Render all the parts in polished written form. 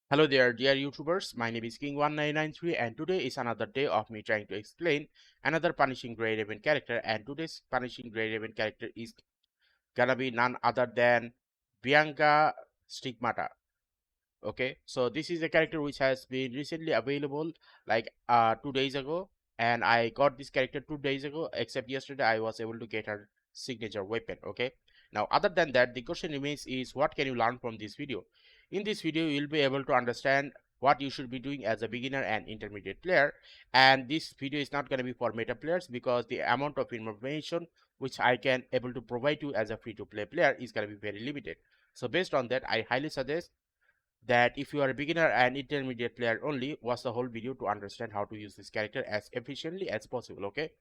Hello there, dear YouTubers. My name is King1993, and today is another day of me trying to explain another punishing grade event character. And today's punishing grade event character is gonna be none other than Bianca Stigmata. Okay, so this is a character which has been recently available like 2 days ago, and I got this character 2 days ago, except yesterday I was able to get her signature weapon. Okay, now other than that, the question remains is what can you learn from this video? In this video you'll be able to understand what you should be doing as a beginner and intermediate player, and this video is not going to be for meta players because the amount of information which I can able to provide you as a free to play player is going to be very limited. So based on that, I highly suggest that if you are a beginner and intermediate player only, watch the whole video to understand how to use this character as efficiently as possible. Okay,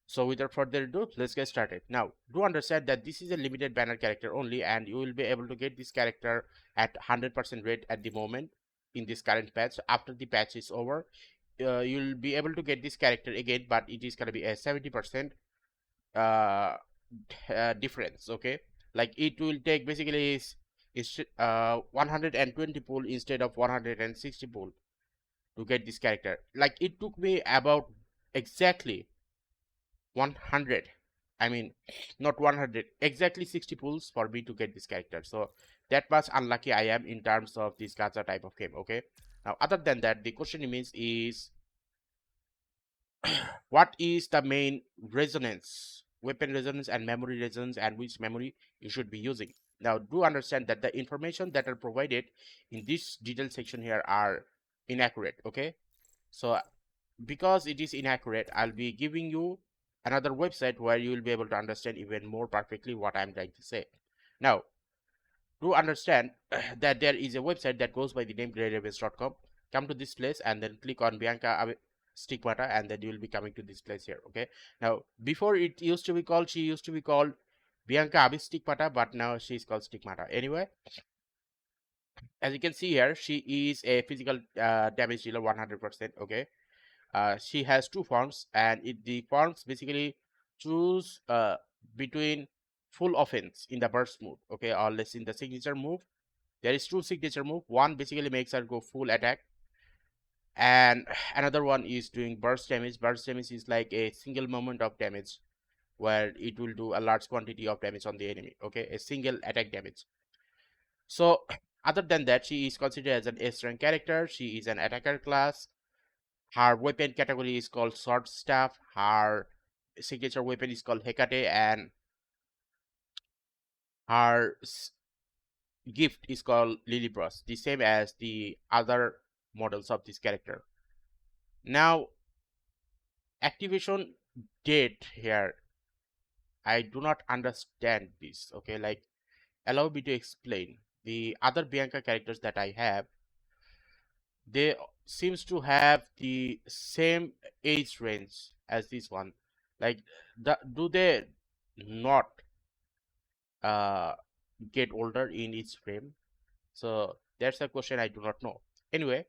so without further ado, let's get started. Now do understand that this is a limited banner character only, and you will be able to get this character at 100% rate at the moment in this current patch. After the patch is over, you'll be able to get this character again, but it is going to be a 70% uh, difference. Okay, like it will take basically is 120 pull instead of 160 pull to get this character. Like it took me about exactly 100, I mean not 100, exactly 60 pulls for me to get this character. So that much unlucky I am in terms of this gacha type of game. Okay, now other than that, the question remains is what is the main resonance, weapon resonance and memory resonance, and which memory you should be using. Now do understand that the information that are provided in this detail section here are inaccurate. Okay, so because it is inaccurate, I'll be giving you another website where you will be able to understand even more perfectly what I'm trying to say. Now to understand that there is a website that goes by the name gradeevents.com. Come to this place and then click on Bianca Stigmata, and then you will be coming to this place here. Okay, now before it used to be called, she used to be called Bianca Stigmata, but now she's called Stigmata. Anyway, as you can see here, she is a physical damage dealer 100%. Okay, she has two forms, and the forms basically choose between full offense in the burst move, okay, or less in the signature move. There is two signature move. One basically makes her go full attack, and another one is doing burst damage. Burst damage is like a single moment of damage where it will do a large quantity of damage on the enemy. Okay, a single attack damage. So other than that, she is considered as an S rank character. She is an attacker class. Her weapon category is called sword staff. Her signature weapon is called Hecate, and her gift is called Lilybros, the same as the other models of this character. Now, activation date here, I do not understand this. Okay, like allow me to explain. The other Bianca characters that I have, they seems to have the same age range as this one. Like, do they not uh, get older in each frame? So that's a question I do not know. Anyway,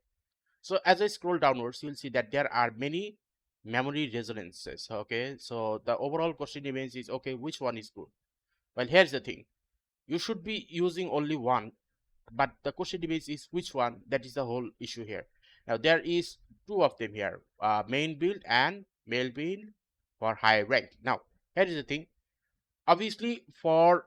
so as I scroll downwards, you'll see that there are many memory resonances. Okay, so the overall question remains is, okay, which one is good? Well, here's the thing: you should be using only one, but the question remains is which one. That is the whole issue here. Now there is two of them here: main build and male build for high rank. Now here is the thing: obviously for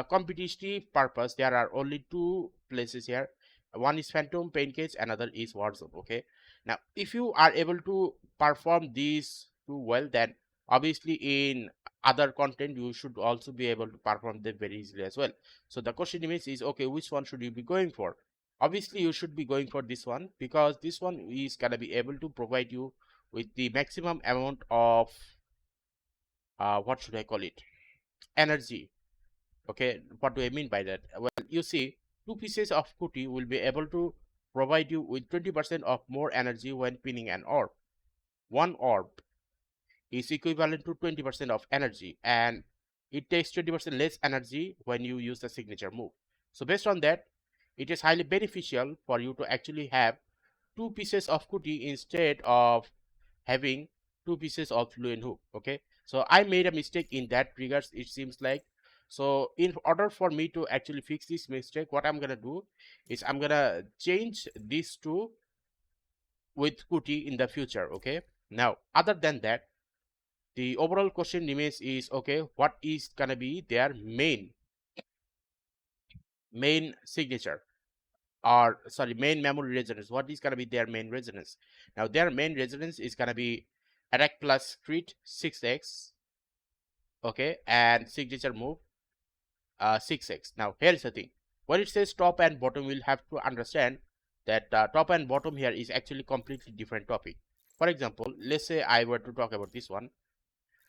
competitive purpose, there are only two places here. One is phantom pain cage, another is war zone. Okay, now if you are able to perform these two well, then obviously in other content you should also be able to perform them very easily as well. So the question remains is, okay, which one should you be going for? Obviously you should be going for this one, because this one is gonna be able to provide you with the maximum amount of what should I call it, energy. Okay, what do I mean by that? Well, you see, two pieces of putty will be able to provide you with 20% of more energy when pinning an orb. One orb is equivalent to 20% of energy, and it takes 20% less energy when you use the signature move. So based on that, it is highly beneficial for you to actually have two pieces of putty instead of having two pieces of fluent hook. Okay, so I made a mistake in that regards, it seems like. So in order for me to actually fix this mistake, what I'm gonna do is I'm gonna change these two with Qt in the future. Okay, now other than that, the overall question remains is, okay, what is gonna be their main signature, or sorry, main memory resonance? What is gonna be their main resonance? Now their main resonance is gonna be attack plus crit 6x, okay, and signature move 6x. Now here's the thing, when it says top and bottom, we'll have to understand that top and bottom here is actually completely different topic. For example, let's say I were to talk about this one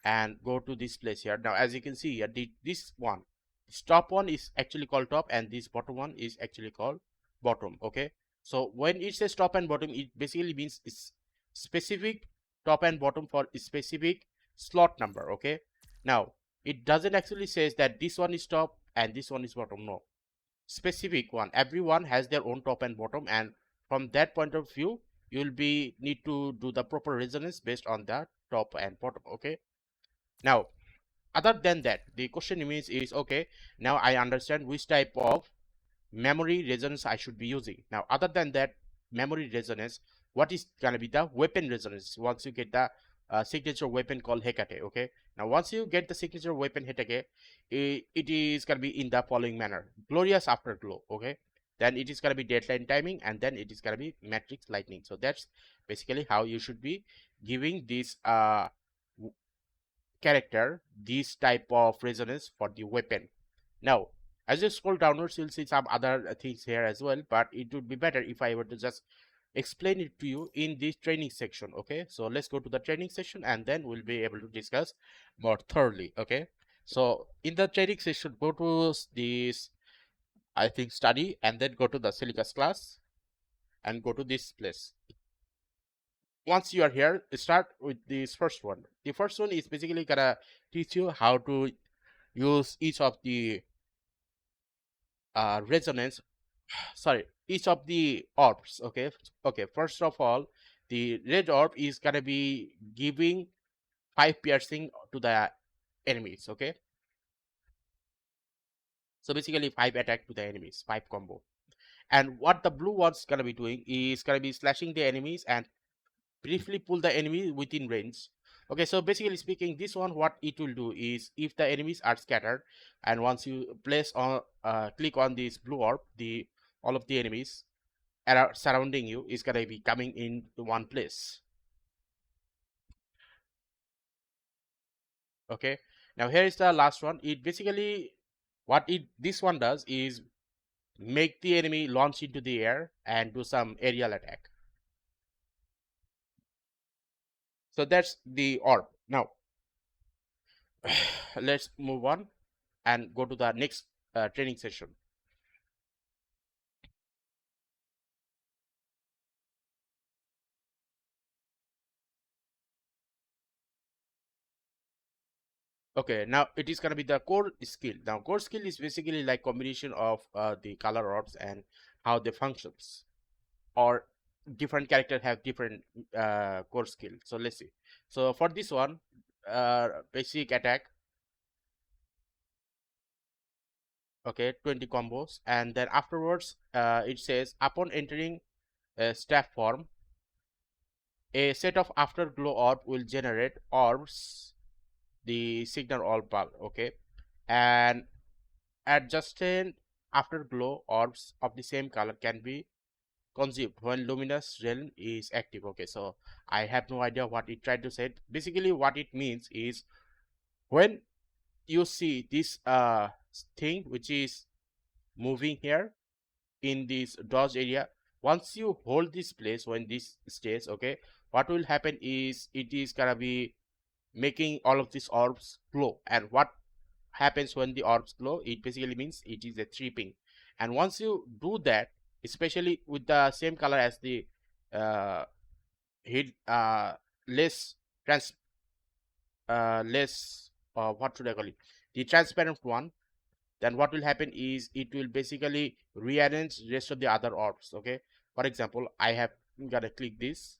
and go to this place here. Now as you can see here, this one, this top one is actually called top, and this bottom one is actually called bottom. Okay, so when it says top and bottom, it basically means it's specific top and bottom for a specific slot number. Okay, now it doesn't actually says that this one is top and this one is bottom. No, specific one, everyone has their own top and bottom, and from that point of view you'll be need to do the proper resonance based on the top and bottom. Okay, now other than that, the question remains is, okay, now I understand which type of memory resonance I should be using. Now other than that memory resonance, what is gonna be the weapon resonance once you get the signature weapon called Hecate? Okay, now once you get the signature weapon Hecate, it is gonna be in the following manner: glorious afterglow, okay, then it is gonna be deadline timing, and then it is gonna be matrix lightning. So that's basically how you should be giving this character this type of resonance for the weapon. Now as you scroll downwards, you'll see some other things here as well, but it would be better if I were to just explain it to you in this training section. Okay, so let's go to the training section and then we'll be able to discuss more thoroughly. Okay, so in the training section, go to this, I think, study, and then go to the syllabus class and go to this place. Once you are here, start with this first one. The first one is basically gonna teach you how to use each of the resonance, sorry, each of the orbs. Okay, okay, first of all, the red orb is gonna be giving 5 piercing to the enemies. Okay, so basically 5 attack to the enemies, 5 combo. And what the blue one's gonna be doing is gonna be slashing the enemies and briefly pull the enemy within range. Okay, so basically speaking, this one, what it will do is, if the enemies are scattered, and once you place on click on this blue orb, the all of the enemies surrounding you is gonna be coming into one place. Okay, now here is the last one. It basically, what this one does is make the enemy launch into the air and do some aerial attack. So that's the orb. Now let's move on and go to the next training session. Okay, now it is going to be the core skill. Now core skill is basically like combination of the color orbs and how they functions, or different characters have different core skill. So let's see. So for this one, basic attack, okay, 20 combos, and then afterwards it says upon entering a staff form, a set of afterglow orb will generate orbs, the signal orb bulk. Okay, and adjusted afterglow orbs of the same color can be consumed when luminous realm is active. Okay, so I have no idea what it tried to say. Basically what it means is, when you see this thing which is moving here in this dodge area, once you hold this place, when this stays, okay, what will happen is it is gonna be making all of these orbs glow. And what happens when the orbs glow, it basically means it is a tripping. And once you do that, especially with the same color as the uh hit less trans less what should I call it, the transparent one, then what will happen is it will basically rearrange rest of the other orbs. Okay, for example, I have gonna click this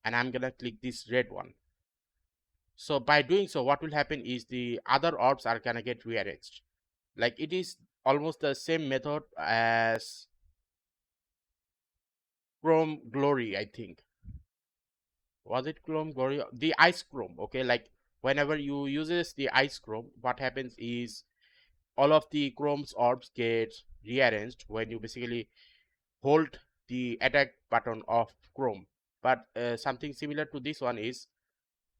and I'm gonna click this red one. So by doing so, what will happen is the other orbs are gonna get rearranged. Like it is almost the same method as Chrome Glory, I think. Was it Chrome Glory? The Ice Chrome, okay? Like whenever you uses the Ice Chrome, what happens is all of the Chrome's orbs get rearranged when you basically hold the attack button of Chrome. But something similar to this one is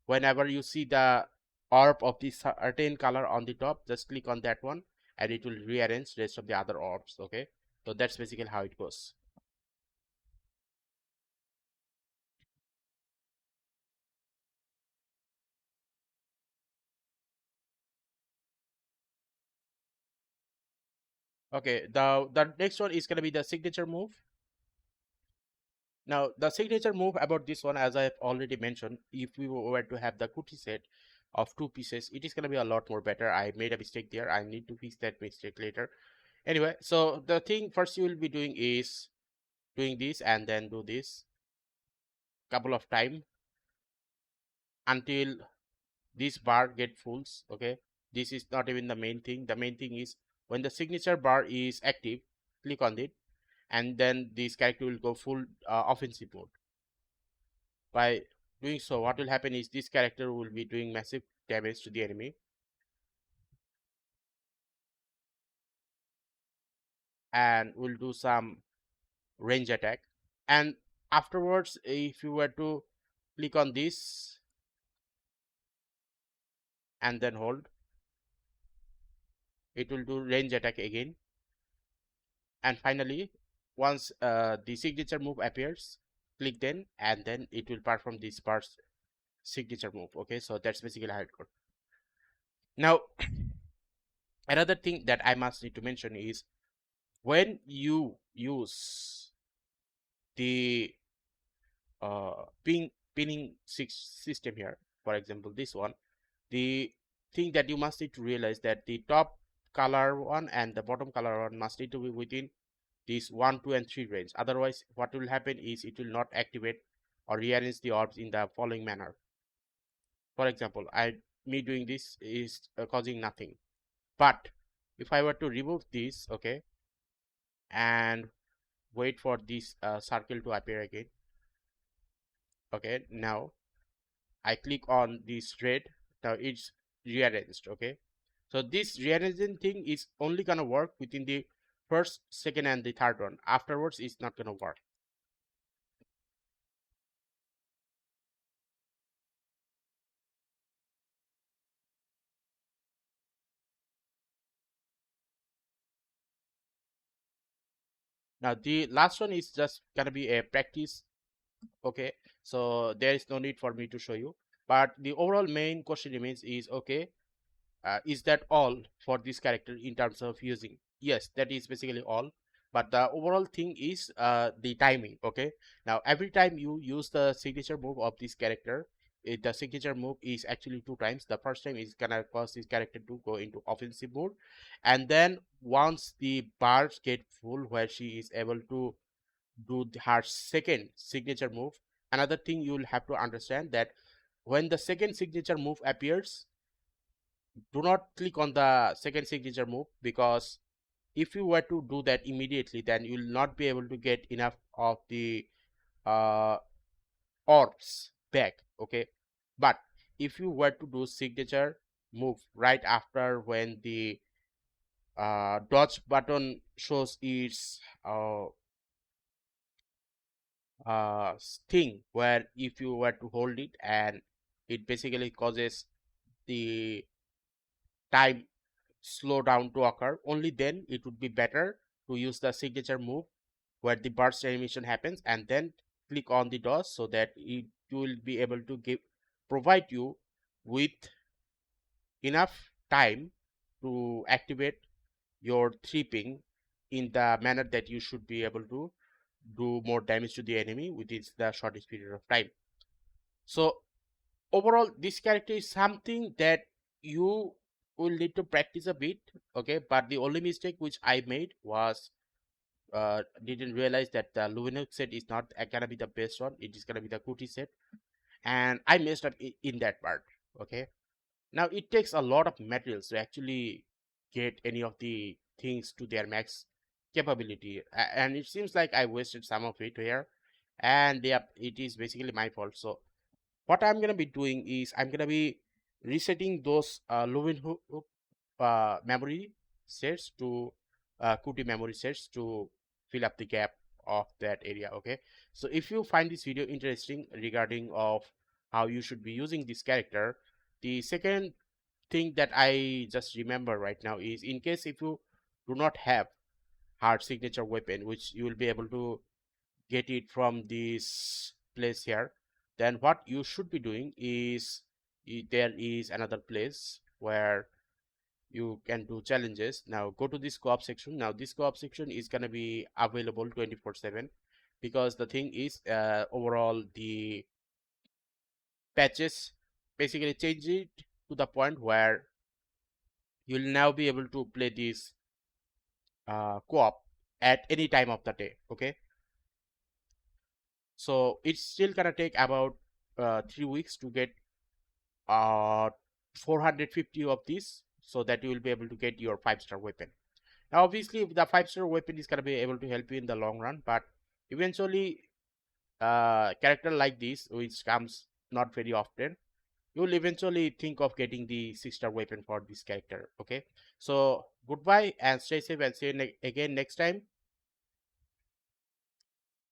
whenever you see the orb of the certain color on the top, just click on that one and it will rearrange rest of the other orbs. Okay, so that's basically how it goes. Okay, the next one is going to be the signature move. Now the signature move about this one, as I have already mentioned, if we were to have the kuti set of two pieces, it is going to be a lot more better. I made a mistake there. I need to fix that mistake later. Anyway, so the thing first you will be doing is doing this and then do this couple of time until this bar get fulls. Okay, this is not even the main thing. The main thing is when the signature bar is active, click on it and then this character will go full offensive mode. By doing so, what will happen is this character will be doing massive damage to the enemy and will do some range attack. And afterwards, if you were to click on this and then hold, it will do range attack again. And finally, once the signature move appears, click then and then it will perform this bar's signature move. Okay, so that's basically how it goes. Now another thing that I must need to mention is when you use the pinning six system here, for example this one, the thing that you must need to realize that the top color one and the bottom color one must need to be within this 1, 2, and 3 range. Otherwise, what will happen is it will not activate or rearrange the orbs in the following manner. For example, me doing this is causing nothing. But if I were to remove this, okay, and wait for this circle to appear again, okay, now I click on this red, now it's rearranged, okay. So this rearranging thing is only gonna work within the first, second, and the third one. Afterwards, it's not gonna work. Now the last one is just gonna be a practice, okay. So there is no need for me to show you. But the overall main question remains is okay, is that all for this character in terms of using? Yes, that is basically all. But the overall thing is the timing. Okay, now every time you use the signature move of this character, the signature move is actually two times. The first time is gonna cause this character to go into offensive mode, and then once the bars get full where she is able to do her second signature move, another thing you'll have to understand that when the second signature move appears, do not click on the second signature move, because if you were to do that immediately, then you'll not be able to get enough of the uh, orbs back. Okay, but if you were to do signature move right after when the dodge button shows its thing, where if you were to hold it and it basically causes the time slow down to occur, only then it would be better to use the signature move where the burst animation happens and then click on the DOS, so that it will be able to provide you with enough time to activate your 3 ping in the manner that you should be able to do more damage to the enemy within the shortest period of time. So overall, this character is something that you will need to practice a bit. Okay, but the only mistake which I made was didn't realize that the Luminous set is not gonna be the best one. It is gonna be the Kuti set, and I messed up in that part. Okay, now it takes a lot of materials to actually get any of the things to their max capability. And it seems like I wasted some of it here, and yeah, it is basically my fault. So what I'm gonna be doing is I'm gonna be resetting those memory sets to qt memory sets to fill up the gap of that area. Okay, so if you find this video interesting regarding of how you should be using this character, the second thing that I just remember right now is, in case if you do not have hard signature weapon, which you will be able to get it from this place here, then what you should be doing is there is another place where you can do challenges. Now go to this co-op section. Now this co-op section is going to be available 24/7, because the thing is, overall the patches basically change it to the point where you'll now be able to play this co-op at any time of the day. Okay, so it's still gonna take about 3 weeks to get uh 450 of these, so that you will be able to get your 5-star weapon. Now obviously the 5-star weapon is gonna be able to help you in the long run, but eventually character like this, which comes not very often, you will eventually think of getting the 6-star weapon for this character. Okay, so goodbye and stay safe, and see you again next time.